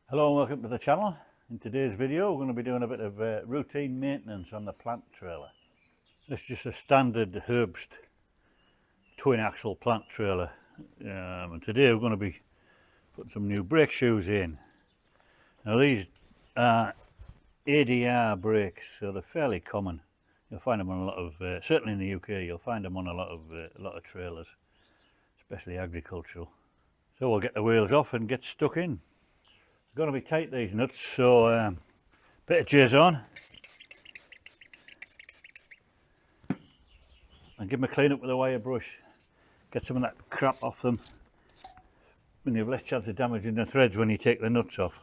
Hello and welcome to the channel. In today's video we're going to be doing a bit of routine maintenance on the plant trailer. This is just a standard Herbst twin axle plant trailer, and today we're going to be putting some new brake shoes in. Now these are ADR brakes, so they're fairly common. You'll find them on a lot of, certainly in the UK, you'll find them on a lot of trailers, especially agricultural. So we'll get the wheels off and get stuck in. Going to be tight, these nuts, so bit of jizz on and give them a clean up with a wire brush. Get some of that crap off them, and you have less chance of damaging the threads when you take the nuts off.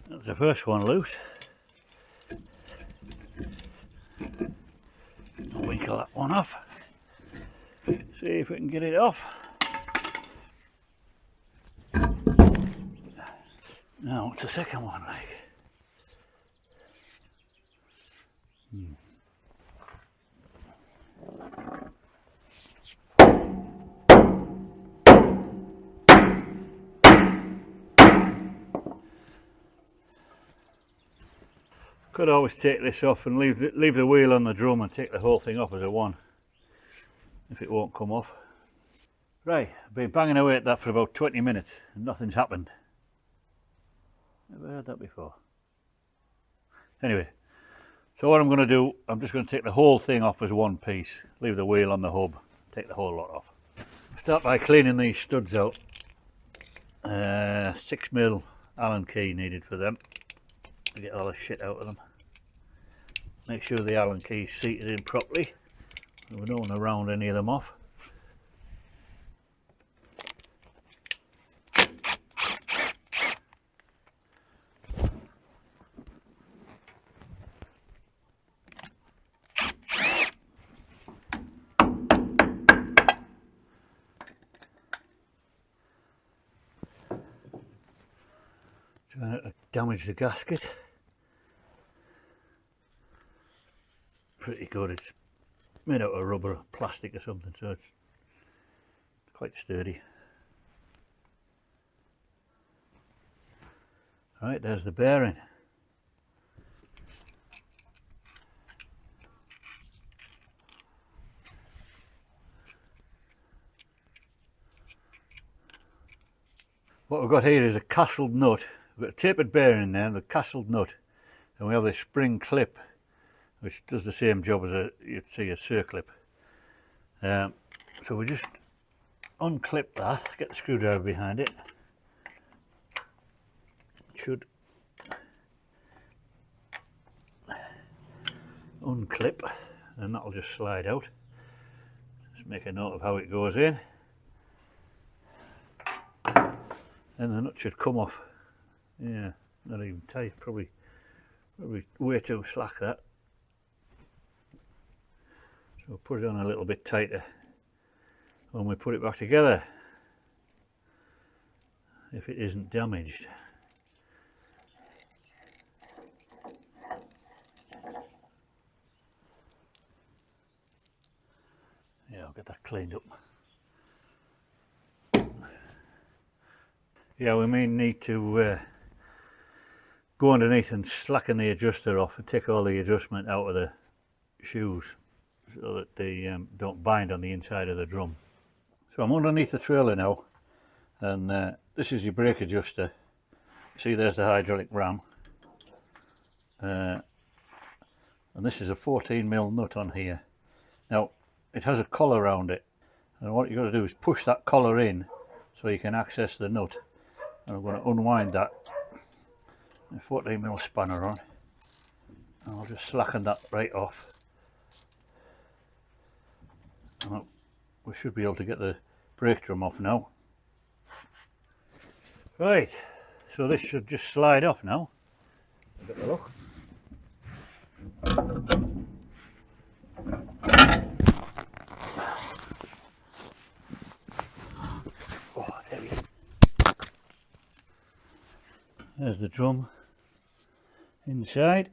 That's the first one loose. Winkle that one off. See if we can get it off. Now what's the second one like? Could always take this off and leave the wheel on the drum and take the whole thing off as a one, if it won't come off. Right, I've been banging away at that for about 20 minutes and nothing's happened. Never heard that before. Anyway, so what I'm going to do, I'm just going to take the whole thing off as one piece, leave the wheel on the hub, take the whole lot off. Start by cleaning these studs out. 6mm Allen key needed for them to get all the shit out of them. Make sure the Allen key is seated in properly. We don't want to round any of them off. Trying not to damage the gasket. Pretty good, it's made out of rubber or plastic or something, so it's quite sturdy. Right, there's the bearing. What we've got here is a castled nut. We've got a tapered bearing in there and a castled nut, and we have this spring clip which does the same job as you'd see a circlip. So we just unclip that, get the screwdriver behind it. It should unclip and that'll just slide out. Just make a note of how it goes in. And the nut should come off. Yeah, not even tight, probably way too slack that. So we'll put it on a little bit tighter when we put it back together, if it isn't damaged. Yeah, I'll get that cleaned up. Yeah, we may need to go underneath and slacken the adjuster off and take all the adjustment out of the shoes so that they don't bind on the inside of the drum. So I'm underneath the trailer now, and this is your brake adjuster. See, there's the hydraulic ram, and this is a 14mm nut on here. Now it has a collar around it, and what you've got to do is push that collar in so you can access the nut. And I'm going to unwind that a 14mm spanner on, and I'll just slacken that right off, and we should be able to get the brake drum off now. Right, so this should just slide off now. Have a look. Oh, there we go. There's the drum inside.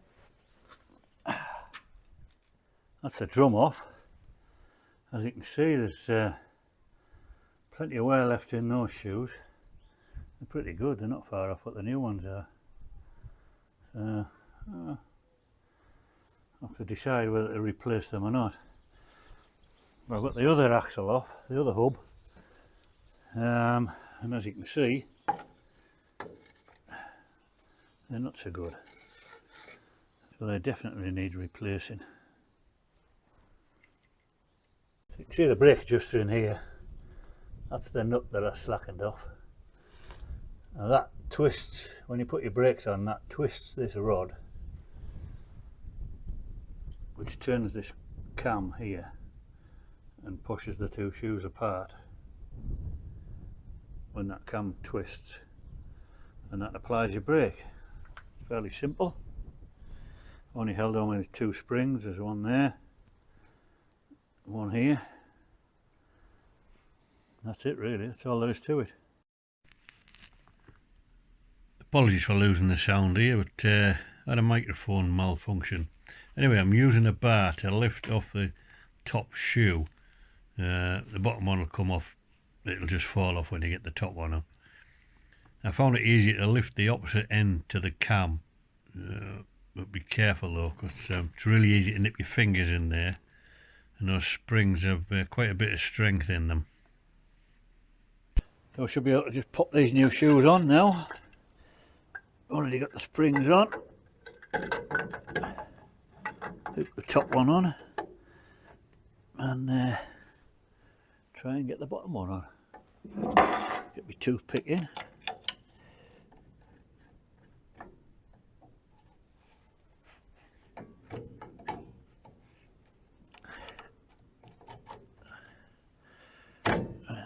That's the drum off. As you can see, there's plenty of wear left in those shoes. They're pretty good, they're not far off what the new ones are. I'll have to decide whether to replace them or not. But I've got the other axle off, the other hub, and as you can see, they're not so good. So they definitely need replacing. So you can see the brake adjuster in here. That's the nut that I slackened off. Now that twists, when you put your brakes on, that twists this rod, which turns this cam here and pushes the two shoes apart when that cam twists, and that applies your brake. It's fairly simple. Only held on with two springs. There's one there, one here. That's it really, that's all there is to it. Apologies for losing the sound here, but I had a microphone malfunction. Anyway, I'm using a bar to lift off the top shoe. The bottom one will come off, it'll just fall off when you get the top one up. I found it easier to lift the opposite end to the cam, but be careful though, because it's really easy to nip your fingers in there, and those springs have quite a bit of strength in them. So I should be able to just pop these new shoes on now. Already got the springs on. Hook the top one on and try and get the bottom one on. Get my toothpick in. Right,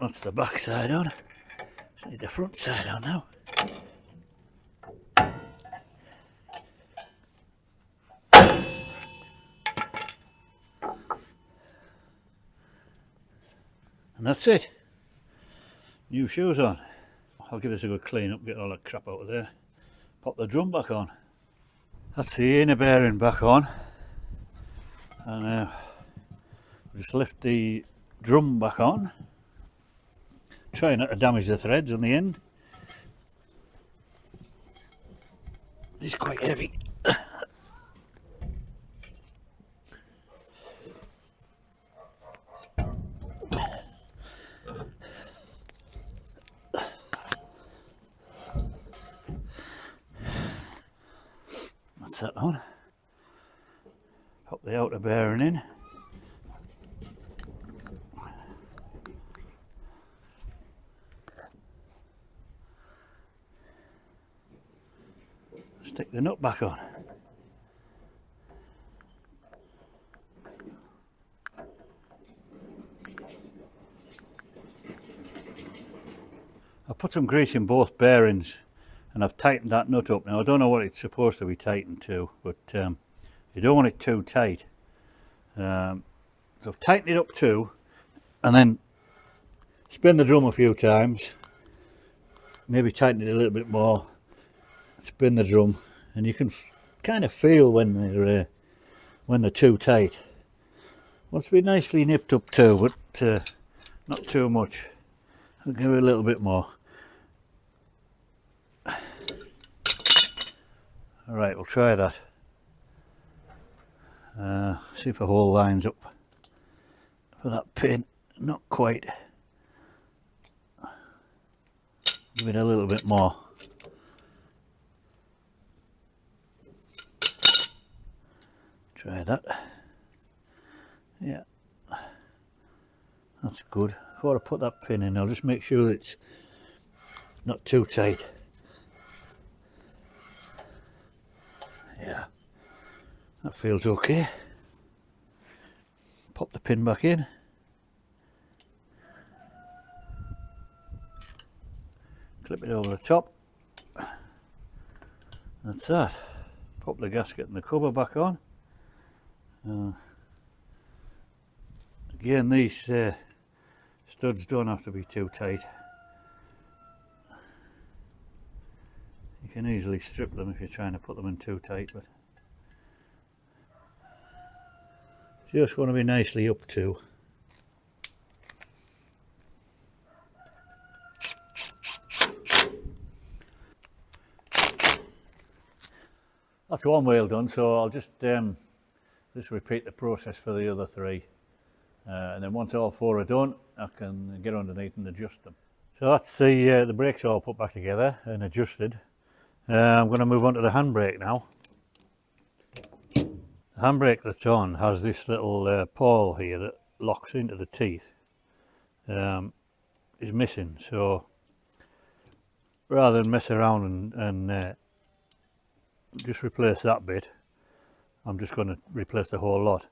that's the back side on. Just need the front side on now. And that's it. New shoes on. I'll give this a good clean up, get all that crap out of there. Pop the drum back on. That's the inner bearing back on. And I'll just lift the drum back on. Try not to damage the threads on the end. It's quite heavy. That's that on. Pop the outer bearing in. Stick the nut back on. I put some grease in both bearings and I've tightened that nut up. Now I don't know what it's supposed to be tightened to, but you don't want it too tight. So I've tightened it up too, and then spin the drum a few times, maybe tighten it a little bit more, spin the drum, and you can kind of feel when they're too tight. Wants to be nicely nipped up too, but not too much. I'll give it a little bit more. Alright, we'll try that. See if the hole lines up for that pin. Not quite. Give it a little bit more. Try that. Yeah, that's good. Before I put that pin in, I'll just make sure it's not too tight. Yeah, that feels okay. Pop the pin back in. Clip it over the top. That's that. Pop the gasket and the cover back on. Again, these studs don't have to be too tight. You can easily strip them if you're trying to put them in too tight, but just want to be nicely up to. That's one wheel done, so I'll just repeat the process for the other three, and then once all four are done, I can get underneath and adjust them. So that's the brakes all put back together and adjusted. I'm going to move on to the handbrake now. The handbrake that's on has this little pawl here that locks into the teeth. Is missing, so rather than mess around and just replace that bit, I'm just going to replace the whole lot.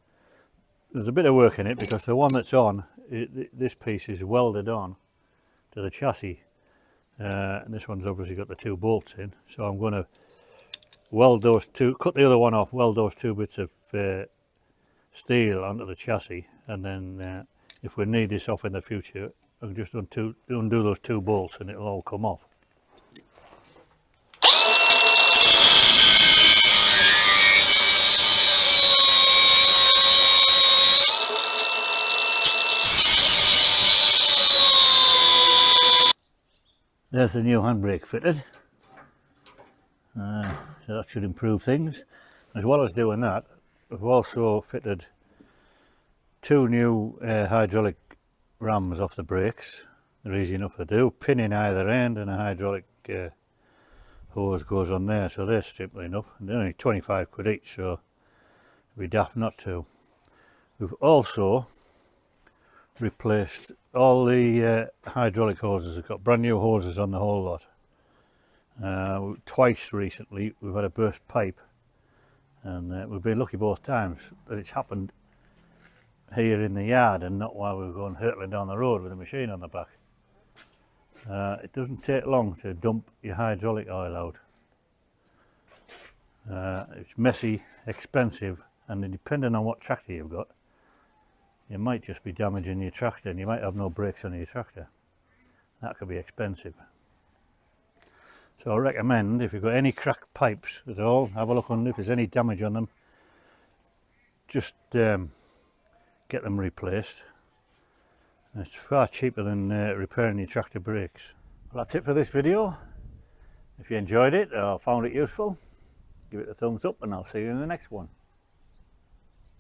There's a bit of work in it because the one that's on, this piece is welded on to the chassis, and this one's obviously got the two bolts in, so I'm going to weld those two, cut the other one off, weld those two bits of steel onto the chassis, and then if we need this off in the future, I'll just undo those two bolts and it'll all come off. There's the new handbrake fitted, so that should improve things. As well as doing that, we've also fitted two new hydraulic rams off the brakes. They're easy enough to do, pin in either end, and a hydraulic hose goes on there, so they're simple enough. And they're only 25 quid each, so it'd be daft not to. We've also replaced all the hydraulic hoses. We've got brand new hoses on the whole lot. Twice recently we've had a burst pipe, and we've been lucky both times that it's happened here in the yard and not while we were going hurtling down the road with a machine on the back. It doesn't take long to dump your hydraulic oil out. It's messy, expensive, and depending on what tractor you've got, you might just be damaging your tractor and you might have no brakes on your tractor. That could be expensive. So I recommend, if you've got any cracked pipes at all, have a look on if there's any damage on them. Just get them replaced. It's far cheaper than repairing your tractor brakes. Well, that's it for this video. If you enjoyed it or found it useful, give it a thumbs up and I'll see you in the next one.